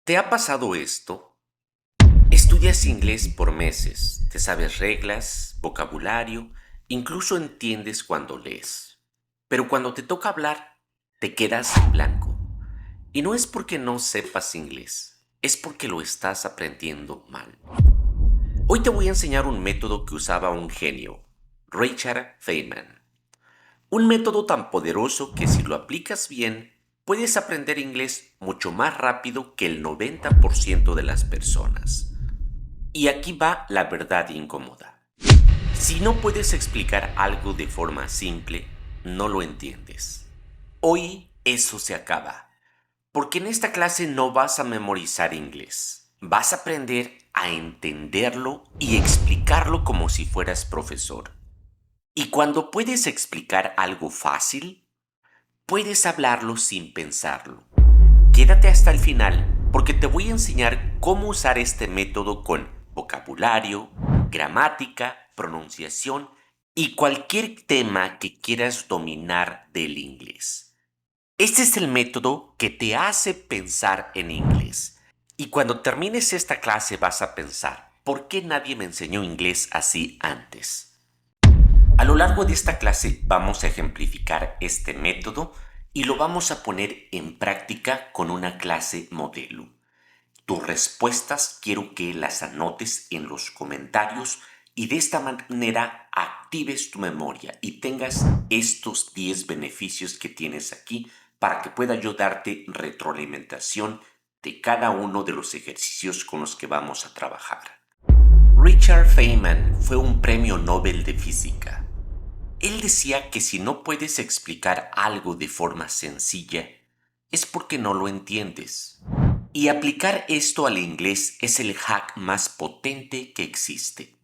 ¿Te ha pasado esto? Estudias inglés por meses, te sabes reglas, vocabulario, incluso entiendes cuando lees. Pero cuando te toca hablar, te quedas en blanco. Y no es porque no sepas inglés, es porque lo estás aprendiendo mal. Hoy te voy a enseñar un método que usaba un genio, Richard Feynman. Un método tan poderoso que si lo aplicas bien, puedes aprender inglés mucho más rápido que el 90% de las personas. Y aquí va la verdad incómoda. Si no puedes explicar algo de forma simple, no lo entiendes. Hoy eso se acaba, porque en esta clase no vas a memorizar inglés. Vas a aprender a entenderlo y explicarlo como si fueras profesor. Y cuando puedes explicar algo fácil, puedes hablarlo sin pensarlo. Quédate hasta el final porque te voy a enseñar cómo usar este método con vocabulario, gramática, pronunciación y cualquier tema que quieras dominar del inglés. Este es el método que te hace pensar en inglés. Y cuando termines esta clase vas a pensar, ¿por qué nadie me enseñó inglés así antes? A lo largo de esta clase vamos a ejemplificar este método y lo vamos a poner en práctica con una clase modelo. Tus respuestas quiero que las anotes en los comentarios y de esta manera actives tu memoria y tengas estos 10 beneficios que tienes aquí para que pueda yo darte retroalimentación de cada uno de los ejercicios con los que vamos a trabajar. Richard Feynman fue un premio Nobel de física. Él decía que si no puedes explicar algo de forma sencilla, es porque no lo entiendes. Y aplicar esto al inglés es el hack más potente que existe.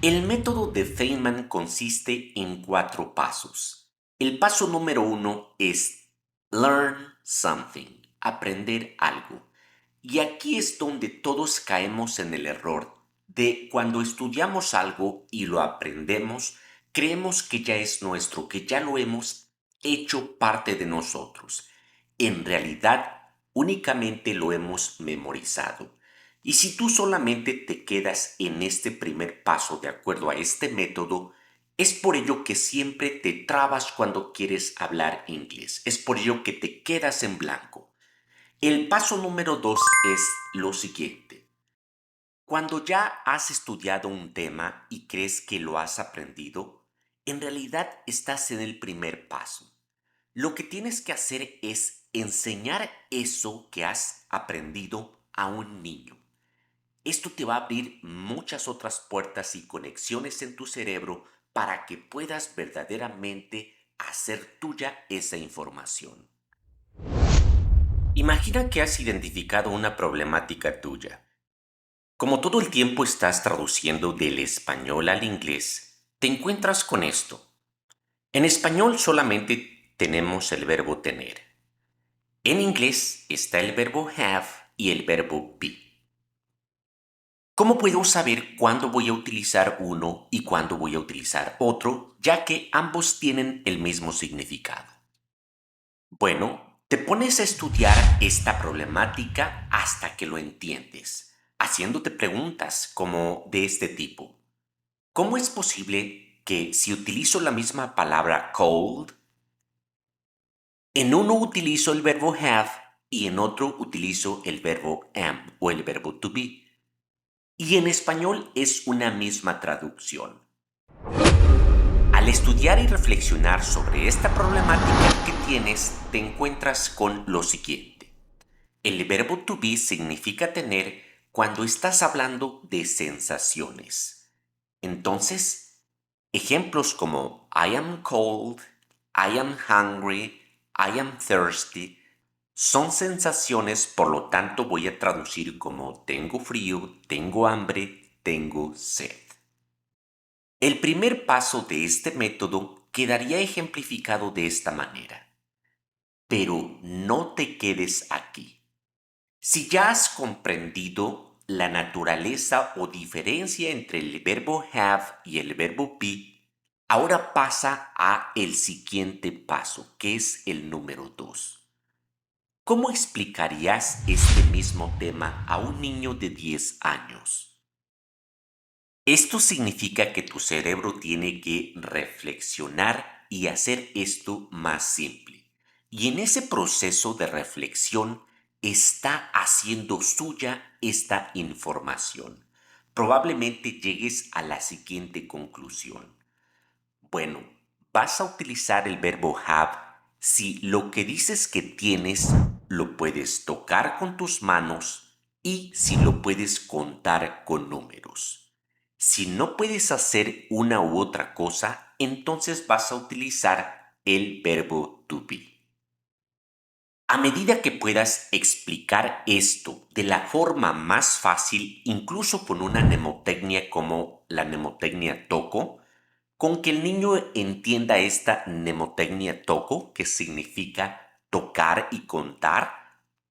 El método de Feynman consiste en 4 pasos. El paso número 1 es learn something, aprender algo. Y aquí es donde todos caemos en el error de cuando estudiamos algo y lo aprendemos, creemos que ya es nuestro, que ya lo hemos hecho parte de nosotros. En realidad, únicamente lo hemos memorizado. Y si tú solamente te quedas en este primer paso de acuerdo a este método, es por ello que siempre te trabas cuando quieres hablar inglés. Es por ello que te quedas en blanco. El paso número 2 es lo siguiente. Cuando ya has estudiado un tema y crees que lo has aprendido, en realidad estás en el primer paso. Lo que tienes que hacer es enseñar eso que has aprendido a un niño. Esto te va a abrir muchas otras puertas y conexiones en tu cerebro para que puedas verdaderamente hacer tuya esa información. Imagina que has identificado una problemática tuya. Como todo el tiempo estás traduciendo del español al inglés, te encuentras con esto. En español solamente tenemos el verbo tener. En inglés está el verbo have y el verbo be. ¿Cómo puedo saber cuándo voy a utilizar uno y cuándo voy a utilizar otro, ya que ambos tienen el mismo significado? Bueno, te pones a estudiar esta problemática hasta que lo entiendes, haciéndote preguntas como de este tipo. ¿Cómo es posible que si utilizo la misma palabra cold, en uno utilizo el verbo have y en otro utilizo el verbo am o el verbo to be? Y en español es una misma traducción. Al estudiar y reflexionar sobre esta problemática que tienes, te encuentras con lo siguiente. El verbo to be significa tener cuando estás hablando de sensaciones. Entonces, ejemplos como I am cold, I am hungry, I am thirsty son sensaciones, por lo tanto voy a traducir como tengo frío, tengo hambre, tengo sed. El primer paso de este método quedaría ejemplificado de esta manera. Pero no te quedes aquí. Si ya has comprendido la naturaleza o diferencia entre el verbo have y el verbo be, ahora pasa a el siguiente paso, que es el número 2. ¿Cómo explicarías este mismo tema a un niño de 10 años? Esto significa que tu cerebro tiene que reflexionar y hacer esto más simple. Y en ese proceso de reflexión está haciendo suya esta información. Probablemente llegues a la siguiente conclusión. Bueno, vas a utilizar el verbo have si lo que dices que tienes lo puedes tocar con tus manos y si lo puedes contar con números. Si no puedes hacer una u otra cosa, entonces vas a utilizar el verbo to be. A medida que puedas explicar esto de la forma más fácil, incluso con una mnemotecnia como la mnemotecnia TOCO, con que el niño entienda esta mnemotecnia TOCO, que significa tocar y contar,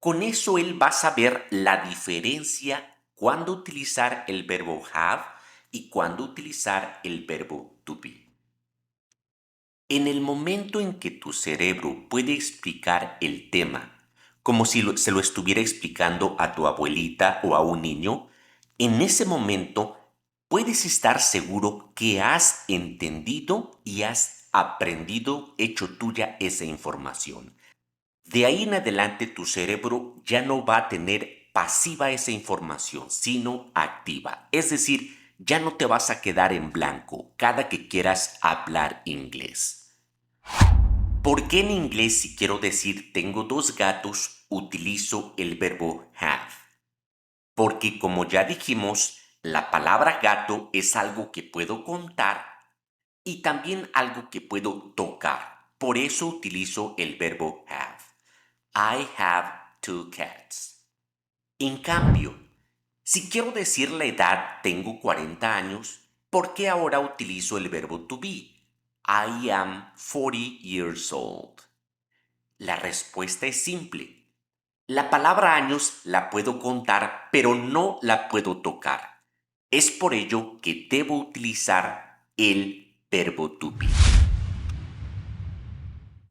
con eso él va a saber la diferencia cuando utilizar el verbo have y cuando utilizar el verbo to be. En el momento en que tu cerebro puede explicar el tema como si se lo estuviera explicando a tu abuelita o a un niño, en ese momento puedes estar seguro que has entendido y has aprendido, hecho tuya esa información. De ahí en adelante tu cerebro ya no va a tener pasiva esa información, sino activa. Es decir, ya no te vas a quedar en blanco cada que quieras hablar inglés. ¿Por qué en inglés si quiero decir tengo dos gatos utilizo el verbo have? Porque como ya dijimos, la palabra gato es algo que puedo contar y también algo que puedo tocar. Por eso utilizo el verbo have. I have two cats. En cambio, si quiero decir la edad tengo 40 años, ¿por qué ahora utilizo el verbo to be? I am 40 years old. La respuesta es simple. La palabra años la puedo contar, pero no la puedo tocar. Es por ello que debo utilizar el verbo to be.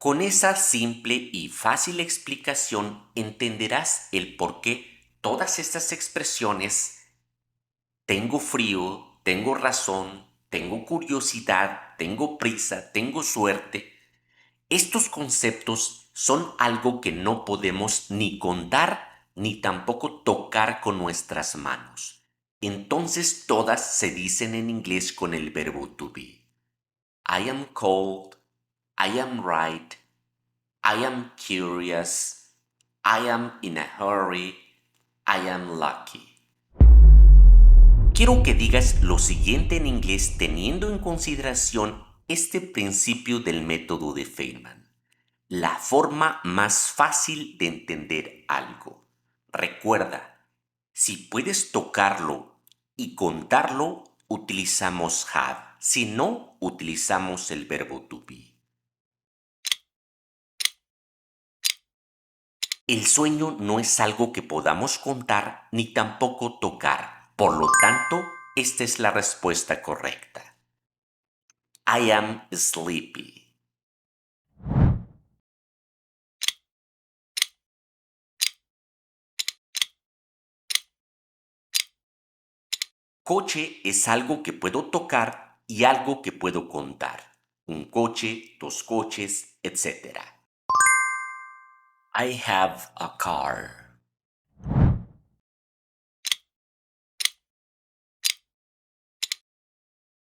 Con esa simple y fácil explicación entenderás el por qué todas estas expresiones tengo frío, tengo razón, tengo curiosidad, tengo prisa, tengo suerte. Estos conceptos son algo que no podemos ni contar ni tampoco tocar con nuestras manos. Entonces todas se dicen en inglés con el verbo to be. I am cold, I am right, I am curious, I am in a hurry, I am lucky. Quiero que digas lo siguiente en inglés teniendo en consideración este principio del método de Feynman. La forma más fácil de entender algo. Recuerda, si puedes tocarlo y contarlo, utilizamos have. Si no, utilizamos el verbo to be. El sueño no es algo que podamos contar ni tampoco tocar. Por lo tanto, esta es la respuesta correcta. I am sleepy. Coche es algo que puedo tocar y algo que puedo contar. Un coche, dos coches, etc. I have a car.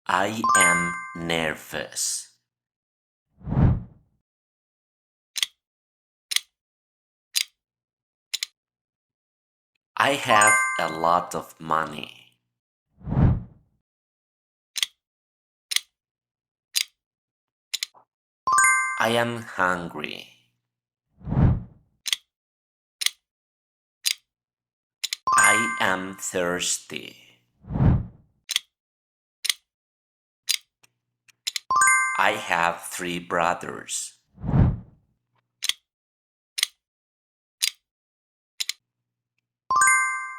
I am nervous. I have a lot of money. I am hungry. I am thirsty. I have 3 brothers.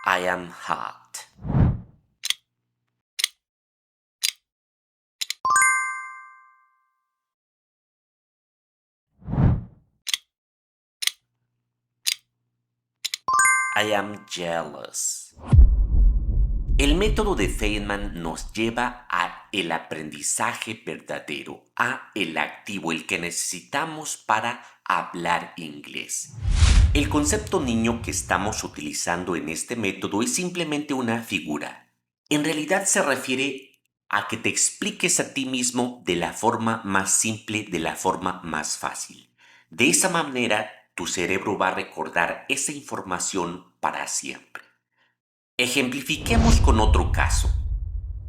I am hot. I am jealous. El método de Feynman nos lleva a el aprendizaje verdadero, a el activo, el que necesitamos para hablar inglés. El concepto niño que estamos utilizando en este método es simplemente una figura. En realidad se refiere a que te expliques a ti mismo de la forma más simple, de la forma más fácil. De esa manera, tu cerebro va a recordar esa información para siempre. Ejemplifiquemos con otro caso.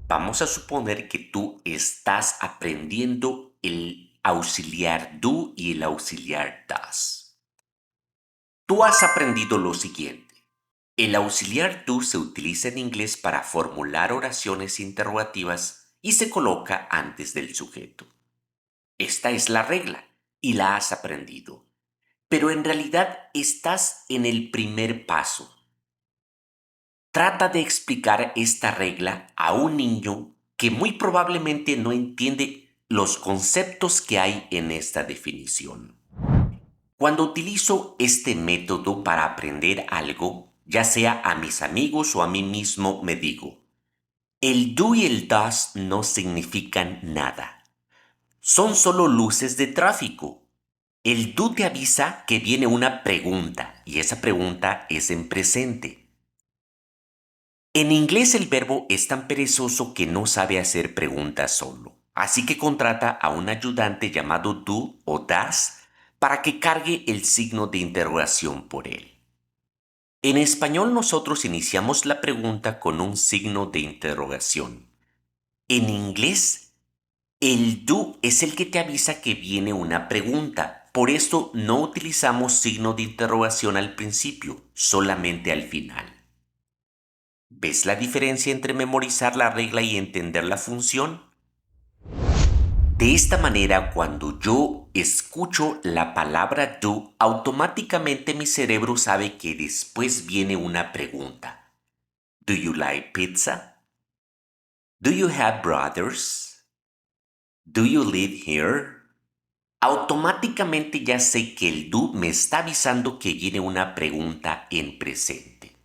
Vamos a suponer que tú estás aprendiendo el auxiliar do y el auxiliar does. Tú has aprendido lo siguiente. El auxiliar do se utiliza en inglés para formular oraciones interrogativas y se coloca antes del sujeto. Esta es la regla y la has aprendido. Pero en realidad estás en el primer paso. Trata de explicar esta regla a un niño que muy probablemente no entiende los conceptos que hay en esta definición. Cuando utilizo este método para aprender algo, ya sea a mis amigos o a mí mismo, me digo, el do y el does no significan nada. Son solo luces de tráfico. El do te avisa que viene una pregunta y esa pregunta es en presente. En inglés el verbo es tan perezoso que no sabe hacer preguntas solo, así que contrata a un ayudante llamado do o das para que cargue el signo de interrogación por él. En español nosotros iniciamos la pregunta con un signo de interrogación. En inglés, el do es el que te avisa que viene una pregunta, por esto no utilizamos signo de interrogación al principio, solamente al final. ¿Ves la diferencia entre memorizar la regla y entender la función? De esta manera, cuando yo escucho la palabra do, automáticamente mi cerebro sabe que después viene una pregunta. Do you like pizza? Do you have brothers? Do you live here? Automáticamente ya sé que el do me está avisando que viene una pregunta en presente.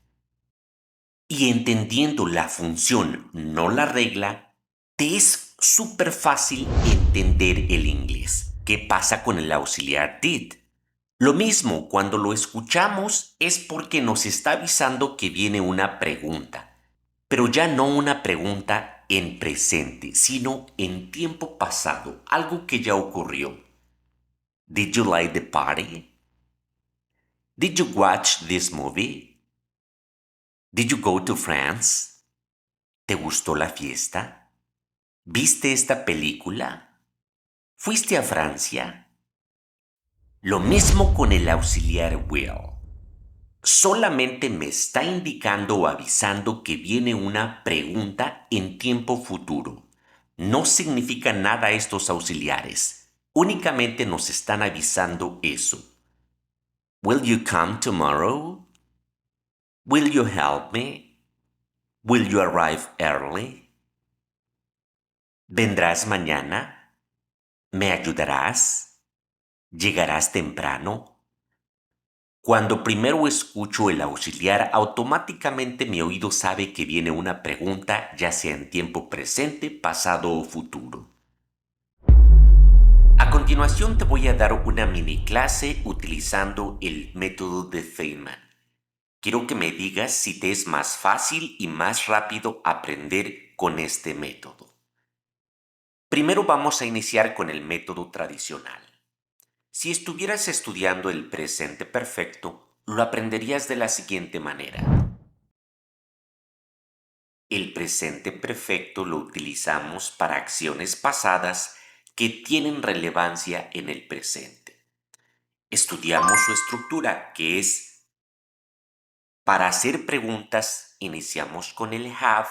Y entendiendo la función, no la regla, te es súper fácil entender el inglés. ¿Qué pasa con el auxiliar did? Lo mismo, cuando lo escuchamos es porque nos está avisando que viene una pregunta, pero ya no una pregunta en presente, sino en tiempo pasado, algo que ya ocurrió. Did you like the party? Did you watch this movie? Did you go to France? ¿Te gustó la fiesta? ¿Viste esta película? ¿Fuiste a Francia? Lo mismo con el auxiliar will. Solamente me está indicando o avisando que viene una pregunta en tiempo futuro. No significa nada estos auxiliares. Únicamente nos están avisando eso. Will you come tomorrow? Will you help me? Will you arrive early? ¿Vendrás mañana? ¿Me ayudarás? ¿Llegarás temprano? Cuando primero escucho el auxiliar, automáticamente mi oído sabe que viene una pregunta, ya sea en tiempo presente, pasado o futuro. A continuación te voy a dar una mini clase utilizando el método de Feynman. Quiero que me digas si te es más fácil y más rápido aprender con este método. Primero vamos a iniciar con el método tradicional. Si estuvieras estudiando el presente perfecto, lo aprenderías de la siguiente manera. El presente perfecto lo utilizamos para acciones pasadas que tienen relevancia en el presente. Estudiamos su estructura, que es, para hacer preguntas, iniciamos con el have,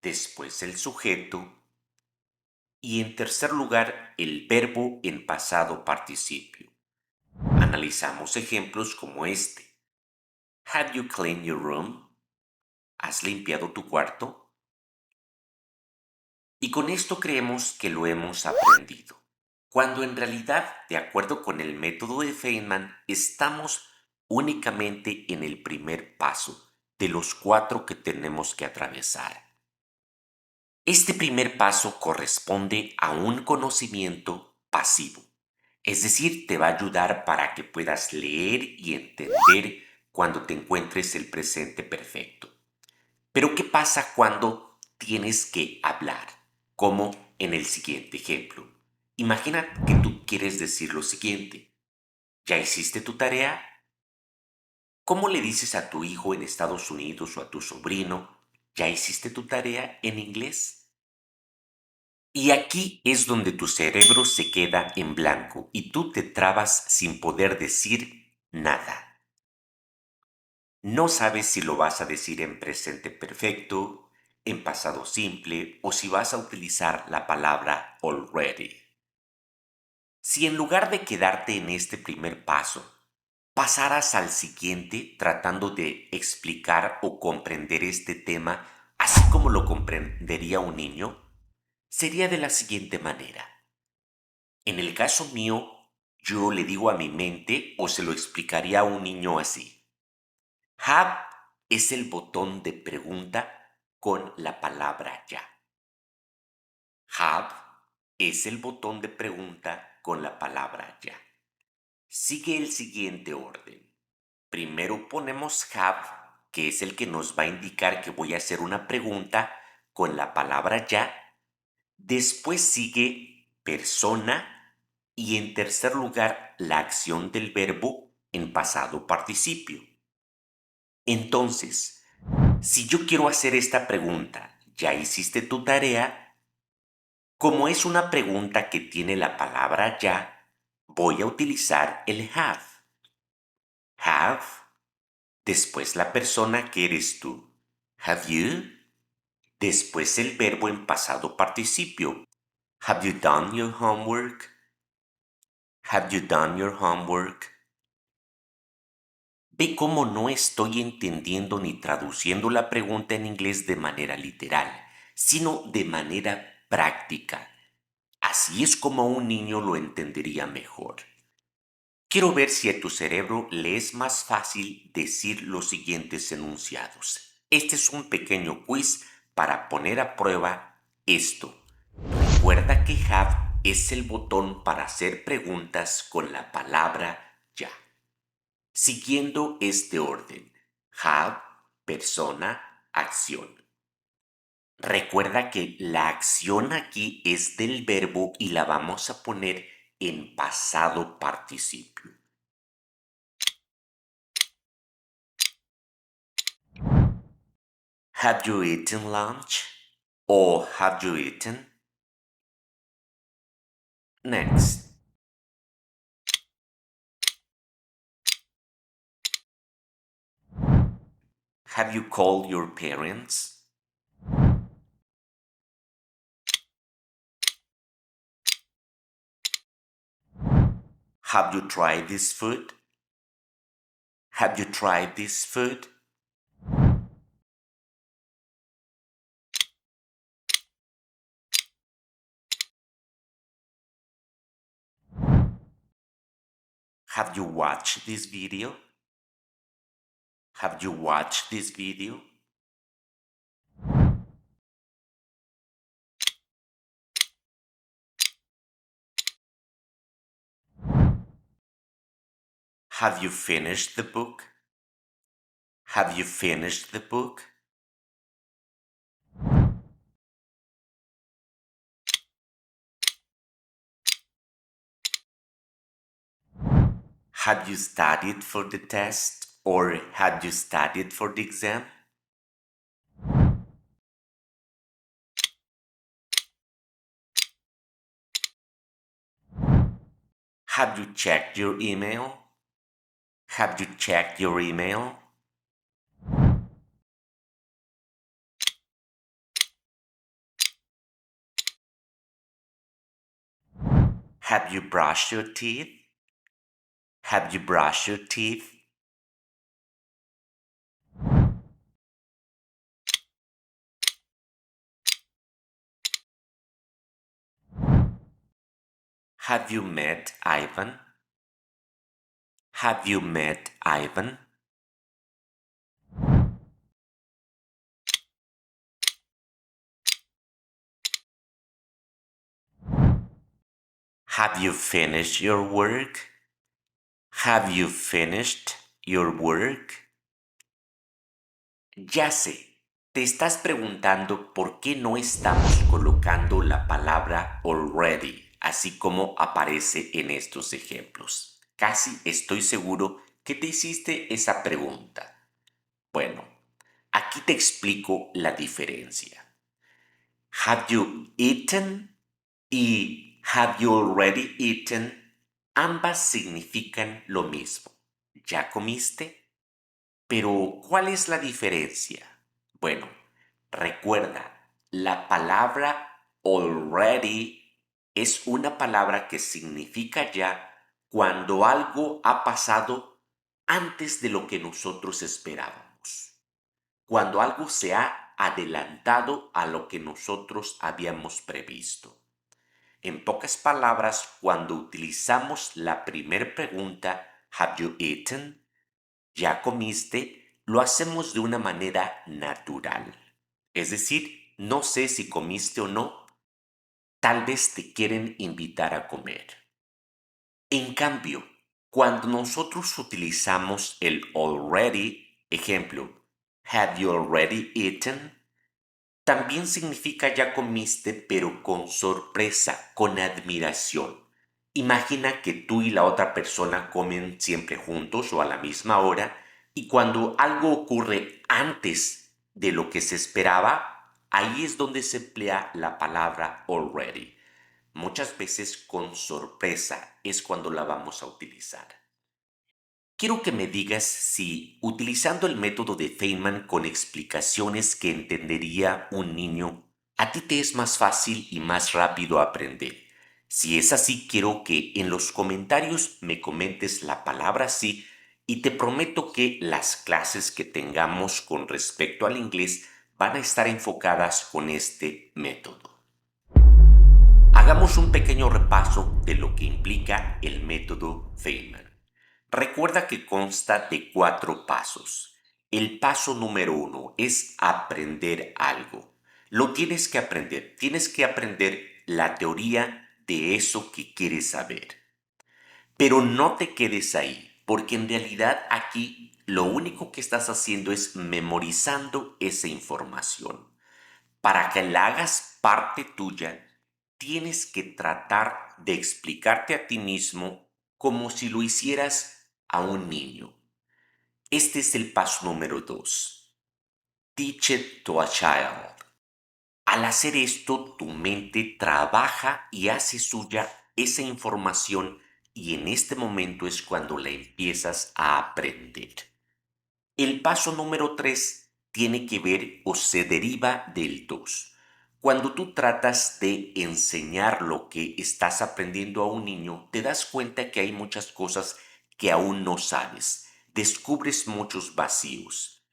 después el sujeto y en tercer lugar el verbo en pasado participio. Analizamos ejemplos como este. Have you cleaned your room? ¿Has limpiado tu cuarto? Y con esto creemos que lo hemos aprendido, cuando en realidad, de acuerdo con el método de Feynman, estamos únicamente en el primer paso de los cuatro que tenemos que atravesar. Este primer paso corresponde a un conocimiento pasivo, es decir, te va a ayudar para que puedas leer y entender cuando te encuentres el presente perfecto. Pero ¿qué pasa cuando tienes que hablar? Como en el siguiente ejemplo. Imagina que tú quieres decir lo siguiente. ¿Ya hiciste tu tarea? ¿Cómo le dices a tu hijo en Estados Unidos o a tu sobrino, ¿ya hiciste tu tarea en inglés? Y aquí es donde tu cerebro se queda en blanco y tú te trabas sin poder decir nada. No sabes si lo vas a decir en presente perfecto, en pasado simple o si vas a utilizar la palabra already. Si en lugar de quedarte en este primer paso, pasaras al siguiente tratando de explicar o comprender este tema así como lo comprendería un niño, sería de la siguiente manera. En el caso mío, yo le digo a mi mente o se lo explicaría a un niño así. Have es el botón de pregunta con la palabra ya. Have es el botón de pregunta con la palabra ya. Sigue el siguiente orden. Primero ponemos have, que es el que nos va a indicar que voy a hacer una pregunta con la palabra ya. Después sigue persona y en tercer lugar la acción del verbo en pasado participio. Entonces, si yo quiero hacer esta pregunta, ¿ya hiciste tu tarea? Como es una pregunta que tiene la palabra ya, voy a utilizar el have. Have, después la persona que eres tú. Have you? Después el verbo en pasado participio. Have you done your homework? Have you done your homework? Ve cómo no estoy entendiendo ni traduciendo la pregunta en inglés de manera literal, sino de manera práctica. Así es como un niño lo entendería mejor. Quiero ver si a tu cerebro le es más fácil decir los siguientes enunciados. Este es un pequeño quiz para poner a prueba esto. Recuerda que have es el botón para hacer preguntas con la palabra ya. Siguiendo este orden, have, persona, acción. Recuerda que la acción aquí es del verbo y la vamos a poner en pasado participio. Have you eaten lunch? Or have you eaten? Next. Have you called your parents? Have you tried this food? Have you tried this food? Have you watched this video? Have you watched this video? Have you finished the book? Have you finished the book? Have you studied for the test or have you studied for the exam? Have you checked your email? Have you checked your email? Have you brushed your teeth? Have you brushed your teeth? Have you met Ivan? Have you met Ivan? Have you finished your work? Have you finished your work? Ya sé, te estás preguntando por qué no estamos colocando la palabra already, así como aparece en estos ejemplos. Casi estoy seguro que te hiciste esa pregunta. Bueno, aquí te explico la diferencia. Have you eaten y have you already eaten, ambas significan lo mismo. ¿Ya comiste? Pero, ¿cuál es la diferencia? Bueno, recuerda, la palabra already es una palabra que significa ya cuando algo ha pasado antes de lo que nosotros esperábamos. Cuando algo se ha adelantado a lo que nosotros habíamos previsto. En pocas palabras, cuando utilizamos la primera pregunta, ¿Have you eaten? ¿Ya comiste? Lo hacemos de una manera natural. Es decir, no sé si comiste o no, tal vez te quieren invitar a comer. En cambio, cuando nosotros utilizamos el already, ejemplo, ¿Have you already eaten? También significa ya comiste, pero con sorpresa, con admiración. Imagina que tú y la otra persona comen siempre juntos o a la misma hora y cuando algo ocurre antes de lo que se esperaba, ahí es donde se emplea la palabra already. Muchas veces con sorpresa es cuando la vamos a utilizar. Quiero que me digas si, utilizando el método de Feynman con explicaciones que entendería un niño, a ti te es más fácil y más rápido aprender. Si es así, quiero que en los comentarios me comentes la palabra sí y te prometo que las clases que tengamos con respecto al inglés van a estar enfocadas con este método. Hagamos un pequeño repaso de lo que implica el método Feynman. Recuerda que consta de 4 pasos. El paso número 1 es aprender algo. Lo tienes que aprender la teoría de eso que quieres saber. Pero no te quedes ahí, porque en realidad aquí lo único que estás haciendo es memorizando esa información. Para que la hagas parte tuya, tienes que tratar de explicarte a ti mismo como si lo hicieras a un niño. Este es el paso número 2. Teach it to a child. Al hacer esto, tu mente trabaja y hace suya esa información y en este momento es cuando la empiezas a aprender. El paso número 3 tiene que ver o se deriva del 2. Cuando tú tratas de enseñar lo que estás aprendiendo a un niño, te das cuenta que hay muchas cosas que aún no sabes. Descubres muchos vacíos.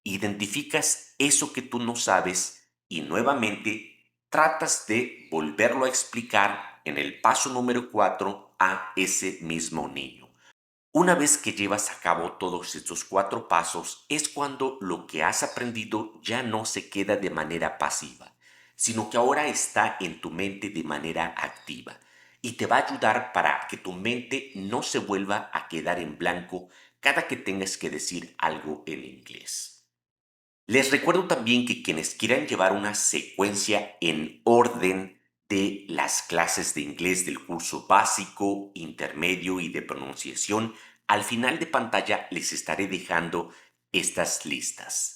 Identificas eso que tú no sabes y nuevamente tratas de volverlo a explicar en el paso número 4 a ese mismo niño. Una vez que llevas a cabo todos estos 4 pasos, es cuando lo que has aprendido ya no se queda de manera pasiva, sino que ahora está en tu mente de manera activa y te va a ayudar para que tu mente no se vuelva a quedar en blanco cada que tengas que decir algo en inglés. Les recuerdo también que quienes quieran llevar una secuencia en orden de las clases de inglés del curso básico, intermedio y de pronunciación, al final de pantalla les estaré dejando estas listas.